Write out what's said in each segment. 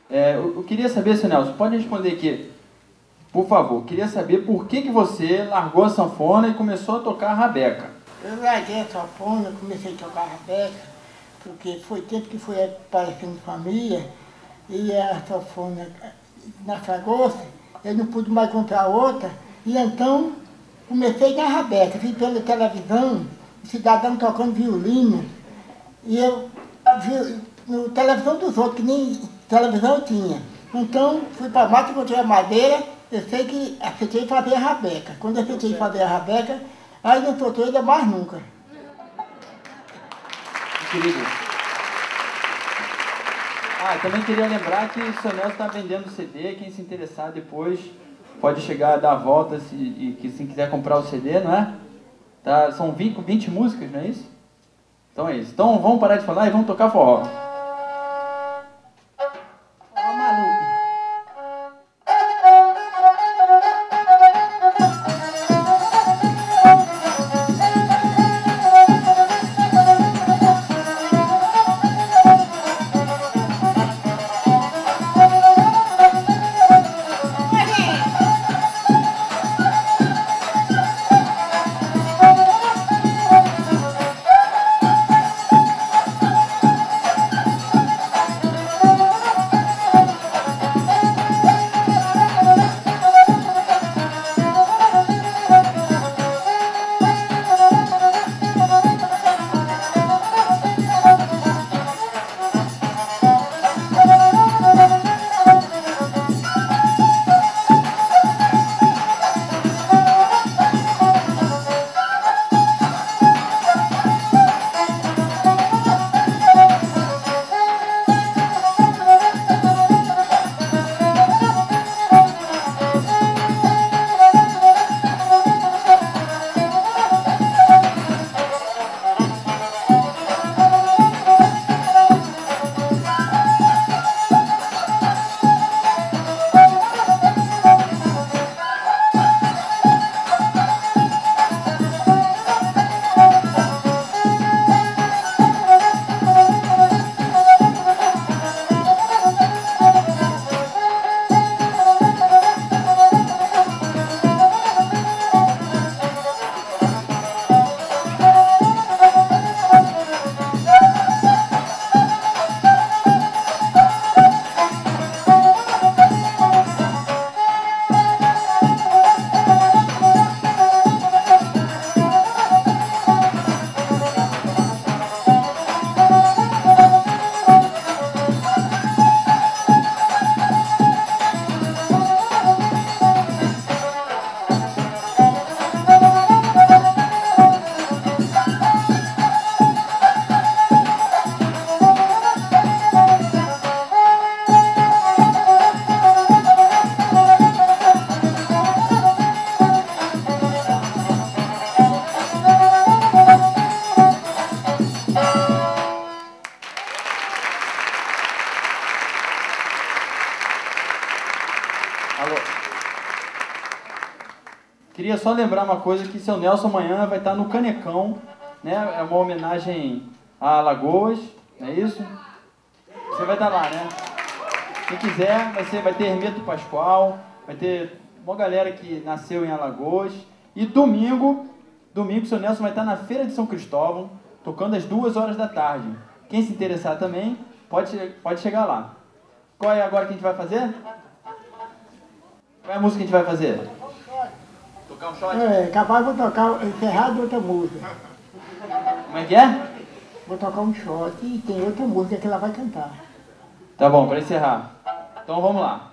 Eu queria saber, seu Nelson, pode responder aqui, por favor. Queria saber por que você largou a sanfona e começou a tocar a rabeca. Eu larguei a sanfona, comecei a tocar a rabeca, porque foi tempo que foi aparecendo família, e a sanfona naufragou-se, eu não pude mais comprar outra, e então comecei na rabeca, vi pela televisão, o cidadão tocando violino, e eu vi no televisão dos outros, que nem televisão tinha. Então fui para a mata, encontrei a madeira, eu sei que aceitei fazer a rabeca. Quando eu aceitei fazer a rabeca, aí não soltou ainda mais nunca. Querido. Também queria lembrar que o seu Nelson está vendendo CD, quem se interessar depois pode chegar, dar a volta se quiser comprar o CD, não é? Tá, são 20 músicas, não é isso? Então é isso. Então vamos parar de falar e vamos tocar forró. Queria só lembrar uma coisa, que seu Nelson amanhã vai estar no Canecão, né? É uma homenagem a Alagoas, não é isso? Você vai estar lá, né? Quem quiser, vai ter Hermeto Pascoal, vai ter uma galera que nasceu em Alagoas. E domingo seu Nelson vai estar na Feira de São Cristóvão, tocando às 2 horas da tarde. Quem se interessar também, pode chegar lá. Qual é agora que a gente vai fazer? Qual é a música que a gente vai fazer? Tocar um shot? Capaz vou tocar, encerrar de outra música. Como é que é? Vou tocar um shot e tem outra música que ela vai cantar. Tá bom, para encerrar. Então vamos lá.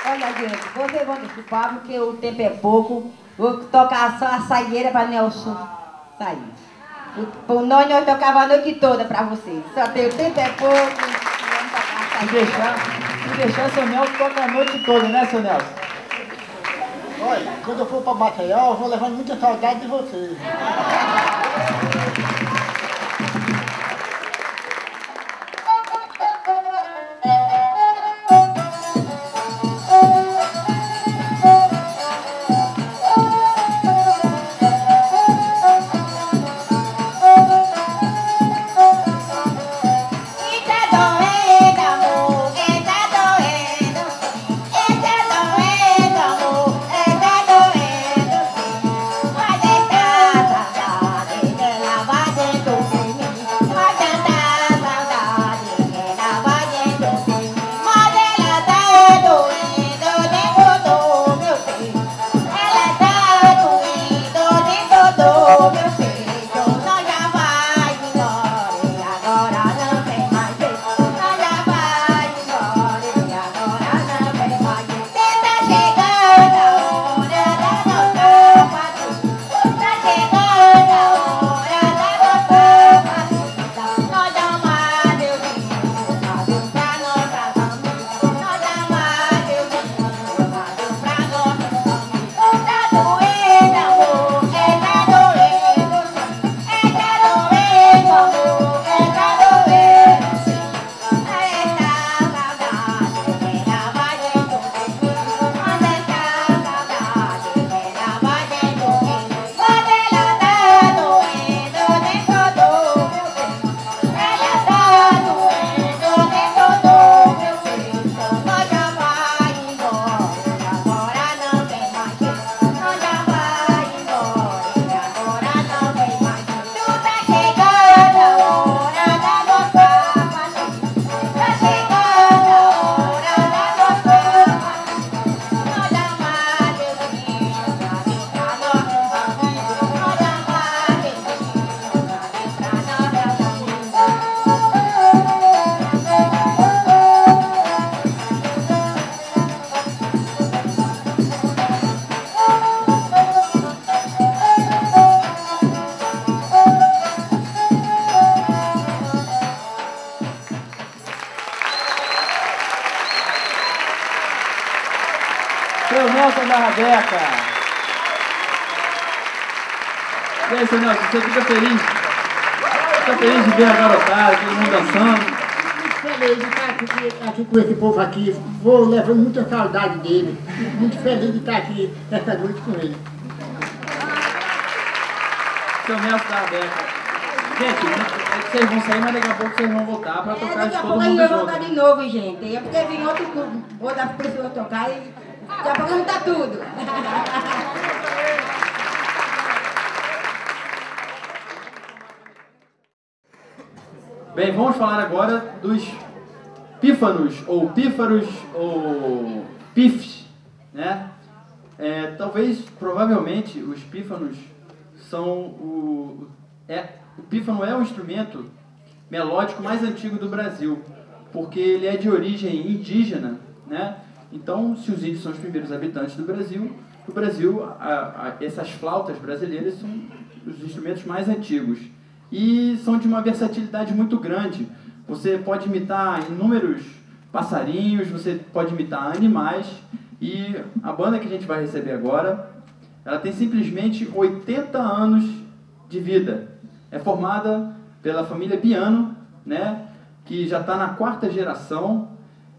Olha, gente, vocês vão desculpar porque o tempo é pouco. Vou tocar só a saideira para Nelson sair. Nós tocava a noite toda para vocês. Só tem o tempo é pouco. Vamos tocar a saideira. Se deixar, seu Nelson toca a noite toda, né, seu Nelson? Olha, quando eu for para Maceió, eu vou levando muita saudade de vocês. Seu Nelson da Rabeca. E aí, seu Nelson, você fica feliz? Fica feliz de ver a garotada, todo mundo dançando? Muito feliz de estar aqui com esse povo aqui. Vou levando muita saudade dele. Muito feliz de estar aqui essa noite com ele. Seu Nelson da Rabeca. Gente, vocês vão sair, mas daqui a pouco vocês vão voltar para tocar de todo mundo junto. Daqui a pouco a gente vai voltar de novo, gente. É porque vem outra pessoa tocar e daqui a pouco juntar tudo. Bem, vamos falar agora dos pífanos, ou pífaros, ou pifes, né? Talvez, provavelmente, os pífanos são o pífano é o instrumento melódico mais antigo do Brasil, porque ele é de origem indígena, né? Então, se os índios são os primeiros habitantes do Brasil, essas flautas brasileiras são os instrumentos mais antigos e são de uma versatilidade muito grande. Você pode imitar inúmeros passarinhos, você pode imitar animais, e a banda que a gente vai receber agora, ela tem simplesmente 80 anos de vida. É formada pela família Piano, né, que já está na 4ª geração,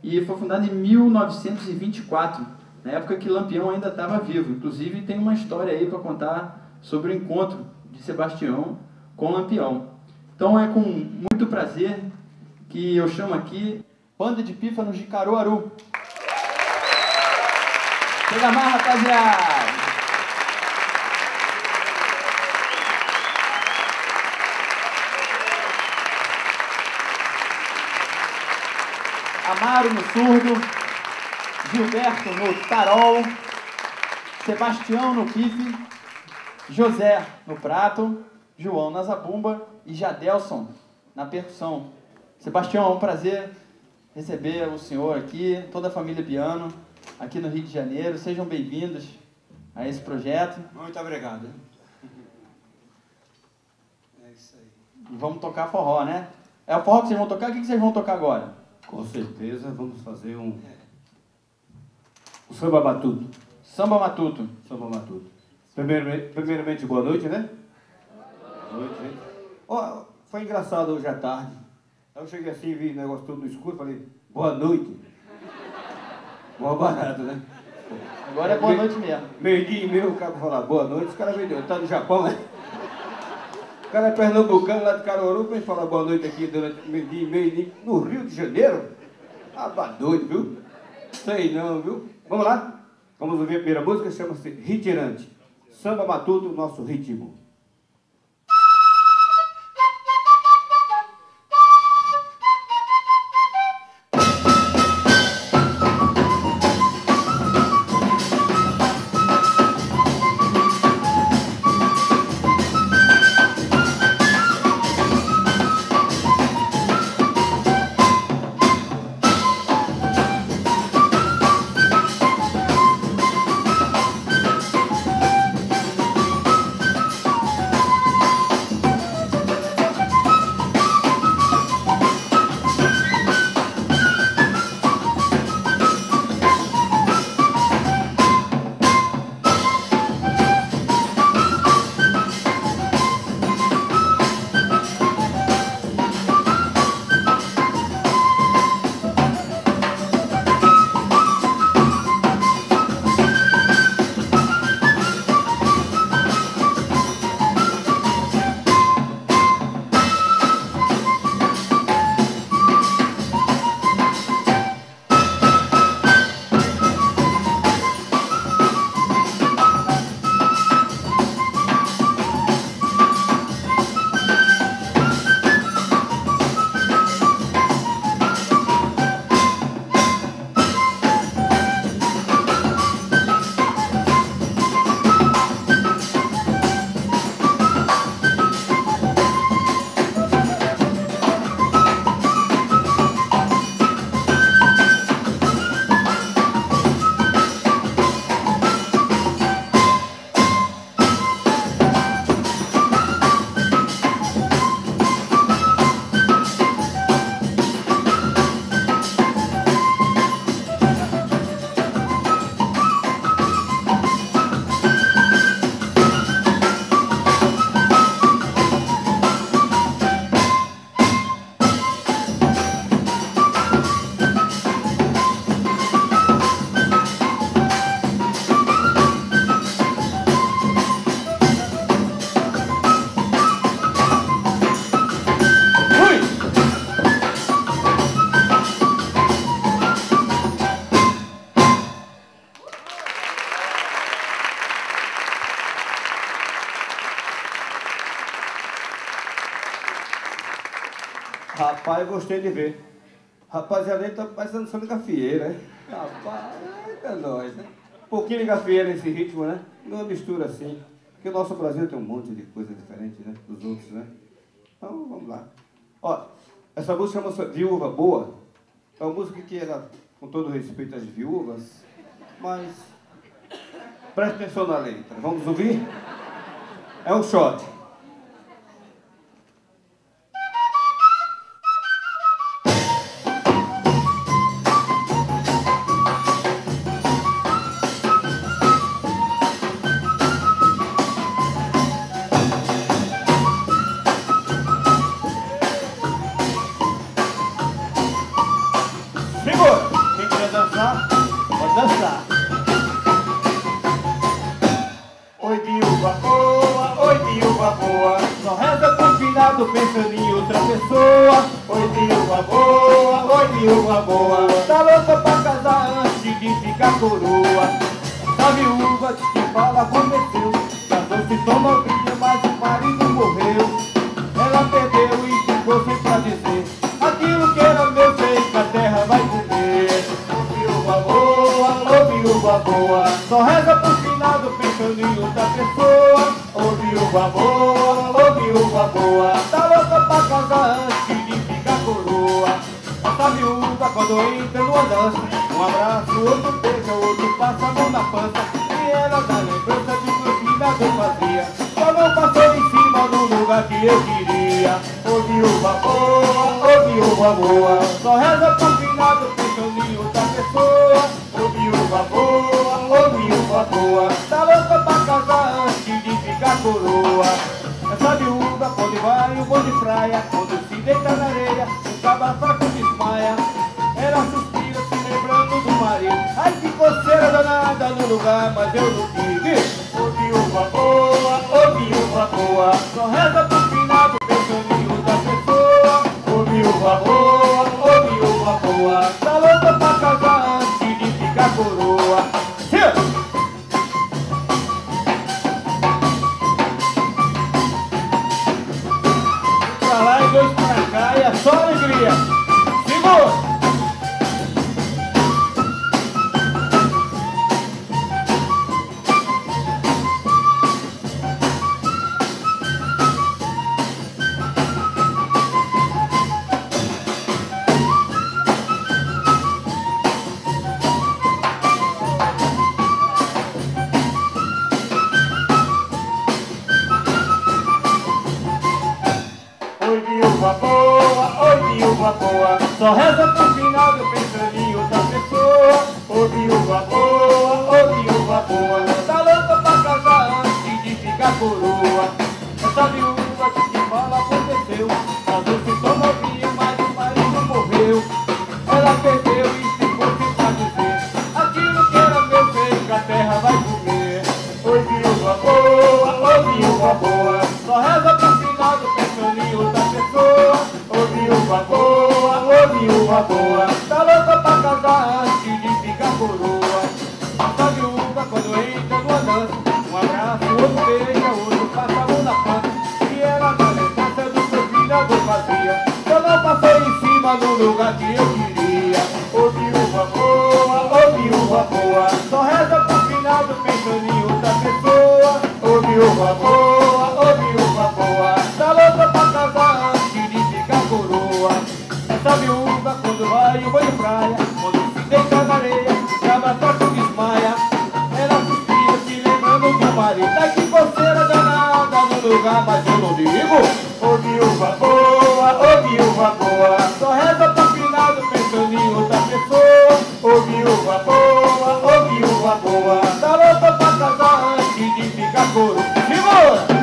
e foi fundada em 1924, na época que Lampião ainda estava vivo. Inclusive tem uma história aí para contar sobre o encontro de Sebastião com Lampião. Então é com muito prazer que eu chamo aqui Banda de Pífanos de Caruaru. Chega mais, rapaziada! Amaro no surdo, Gilberto no tarol, Sebastião no pife, José no prato, João na zabumba e Jadelson na percussão. Sebastião, é um prazer receber o senhor aqui, toda a família Piano. aqui no Rio de Janeiro. Sejam bem-vindos a esse projeto. Muito obrigado. É isso aí. E vamos tocar forró, né? É o forró que vocês vão tocar? O que vocês vão tocar agora? Com certeza vamos fazer um samba matuto. Samba matuto. Samba matuto. Primeiramente, boa noite, né? Boa noite, gente. Ó, foi engraçado hoje à tarde. Eu cheguei assim, vi o negócio todo no escuro, falei, boa noite. Boa barato, né? Agora é boa noite mesmo. Meio-dia e meio, o cara falar boa noite, os caras vendeu, tá no Japão, né? O cara é pernambucano lá de Caruaru, vem falar boa noite aqui durante meio-dia e meio no Rio de Janeiro. Ah, tá doido, viu? Sei não, viu? Vamos lá? Vamos ouvir a primeira música, chama-se Retirante. Samba matuto, nosso ritmo. Rapaz, gostei de ver. Rapaziada, tá parecendo só de gafieira, né? Rapaz, é nóis, né? Um pouquinho de gafieira nesse ritmo, né? Não mistura assim. Porque o nosso Brasil tem um monte de coisa diferente, né? Dos outros, né? Então, vamos lá. Ó, essa música chama-se Viúva Boa. É uma música que era, com todo respeito às viúvas, mas preste atenção na letra. Vamos ouvir? É um shot. Pode dançar. Oi, viúva boa, Só reza pro finado pensando em outra pessoa. oi, viúva boa, Tá louca pra casar antes de ficar coroa. A viúva de que fala aconteceu. Casou-se tão novinha, mas o marido morreu. Ela perdeu e ficou sem pra dizer aquilo que era meu, sei que a terra vai comer. Viúva boa, só reza pro finado pensando em outra pessoa. ô viúva boa, Tá louca pra casar antes de ficar coroa. Essa viúva quando entra numa dança, um abraço, outro beijo, outro passa a mão na pança, e era da lembrança de que o finado fazia. Só não passou em cima do lugar que eu queria. Ô viúva boa, ô viúva boa, só reza pro finado pensando em outra pessoa. Ô viúva boa, ô viúva boa, tá louca pra casar antes de ficar coroa. Essa viúva quando vai o bom de praia, quando se deita na areia, o cabra fraco desmaia. Ela suspira se lembrando do marido. Ai que coceira danada no lugar, mas eu não tive. Ô viúva boa, ô viúva boa, só reza pro finado pensando em outra pessoa. Ô viúva boa, ô viúva boa, tá louca pra casar antes de ficar coroa. Um pra lá e dois pra cá e é só alegria. Segura! Boa, só reza pro final do pensando em outra pessoa. Ô viúva boa, ô viúva boa, tá louca pra casar antes de ficar coroa. Essa viúva que fala aconteceu, casou-se só novinha, mas o marido morreu. Ela perdeu e ficou sem satisfazer aquilo que era meu feito, que a terra vai comer. Ô viúva boa, ô viúva boa, só reza pro final do pensando em outra pessoa. Ô viúva boa, ô viúva boa, tá louca pra casar antes de ficar coroa. Essa viúva quando entra numa dança, um abraço, outro beija, outro passa a mão na pança. E ela da lembrança do que o finado fazia. Eu não passei em cima do lugar que eu queria. Ô viúva boa, ô viúva boa, só reza pro finado pensando em outra pessoa. Ô viúva boa, ô viúva boa, tá louca pra casar antes de ficar coroa. Essa viúva quando vai o banho de praia, quando se deita na areia, cabra fraco desmaia. Ela suspira se lembrando do marido. Ai que coceira danada no lugar, mas eu não digo. Ô viúva boa, ô viúva boa, só reza pro finado pensando em outra pessoa. Ô viúva boa, ô viúva boa, tá louca pra casar antes de ficar coroa. Segura!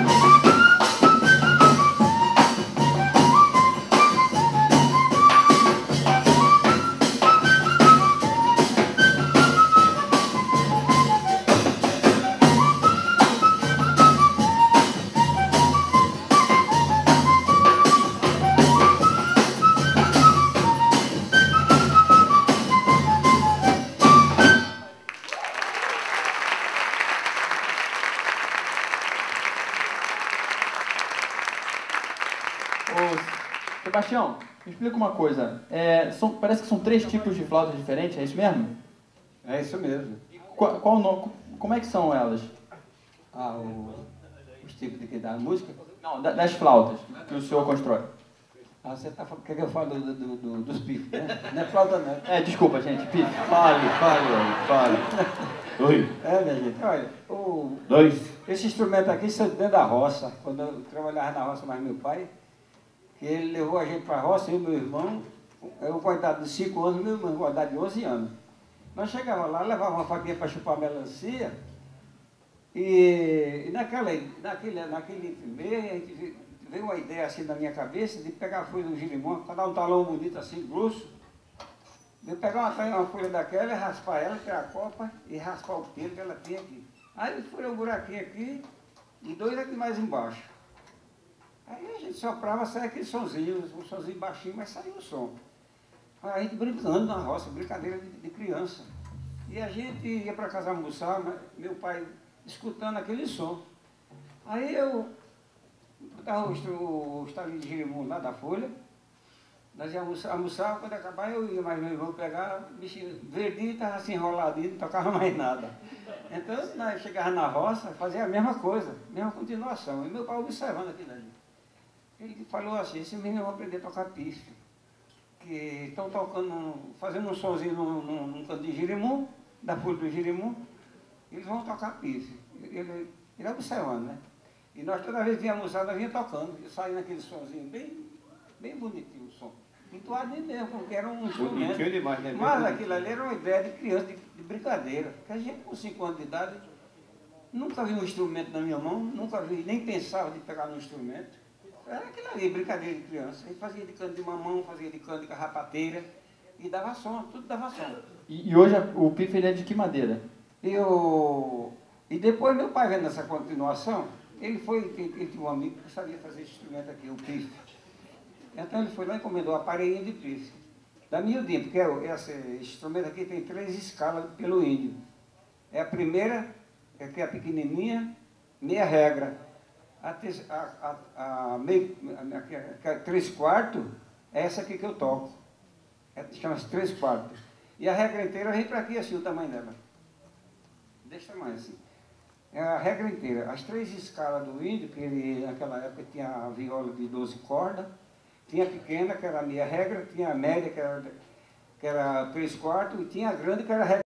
Sebastião, me explica uma coisa. Parece que são 3 tipos de flautas diferentes, é isso mesmo? É isso mesmo. Qual o nome? Como é que são elas? Os tipos de que dá música? Não, das flautas que o senhor constrói. Você tá falando, quer que eu falo dos pifes, né? Não é flauta não. Desculpa, gente, pife. Fale. Oi. Minha gente, olha, esse instrumento aqui saiu dentro da roça, quando eu trabalhava na roça mais meu pai, que ele levou a gente para a roça, eu e meu irmão, eu com a idade de 5 anos, meu irmão com a idade de 11 anos. Nós chegávamos lá, levava uma faquinha para chupar melancia, e naquele primeiro, a gente veio uma ideia assim na minha cabeça de pegar a folha do girimum, para dar um talão bonito assim, grosso, de pegar uma folha daquela e raspar ela, tirar a copa e raspar o pelo que ela tinha aqui. Aí ele furou um buraquinho aqui e 2 aqui mais embaixo. Aí a gente soprava, saia aquele sonzinho, um sonzinho baixinho, mas saía o som. Aí a gente brincando na roça, brincadeira de criança. E a gente ia para casa almoçar, meu pai escutando aquele som. Aí eu botava o estalinho de girimum lá da folha, nós íamos almoçar, quando acabar eu ia mais meu irmão pegar, o bichinho verdinho, estava assim enroladinho, não tocava mais nada. Então nós chegávamos na roça, fazia a mesma coisa, mesma continuação. E meu pai observando aquilo ali. Ele falou assim, esse menino vai aprender a tocar pife, que estão tocando, fazendo um sonzinho num canto de girimum, da Folha do Jerimum, eles vão tocar pife. Ele é observando, né? E nós toda vez que víamos usar, nós vinha tocando, e saía naquele sonzinho bem bonitinho o som. Entoadinho mesmo, porque era um instrumento. Bonitinho demais, né? Mas aquilo ali era uma ideia de criança, de brincadeira. Porque a gente com 5 anos de idade, nunca vi um instrumento na minha mão, nunca vi, nem pensava de pegar no instrumento. Era aquilo ali, brincadeira de criança. A gente fazia de cano de mamão, fazia de cano de carrapateira, e dava som, tudo dava som. E hoje o pife ele é de que madeira? E depois meu pai vendo essa continuação, ele tinha um amigo que sabia fazer esse instrumento aqui, o pife. Então ele foi lá e encomendou a parelhinha de pife. Da miudinha, porque esse instrumento aqui tem 3 escalas pelo índio. É a primeira, que é a pequenininha, meia regra. A 3/4 é essa aqui que eu toco. Chama-se 3/4. E a regra inteira vem para aqui assim, o tamanho dela. Desse tamanho assim. É a regra inteira. As 3 escalas do índio, que ele naquela época tinha a viola de 12 cordas, tinha a pequena, que era a meia regra, tinha a média, que era 3/4, e tinha a grande, que era a regra.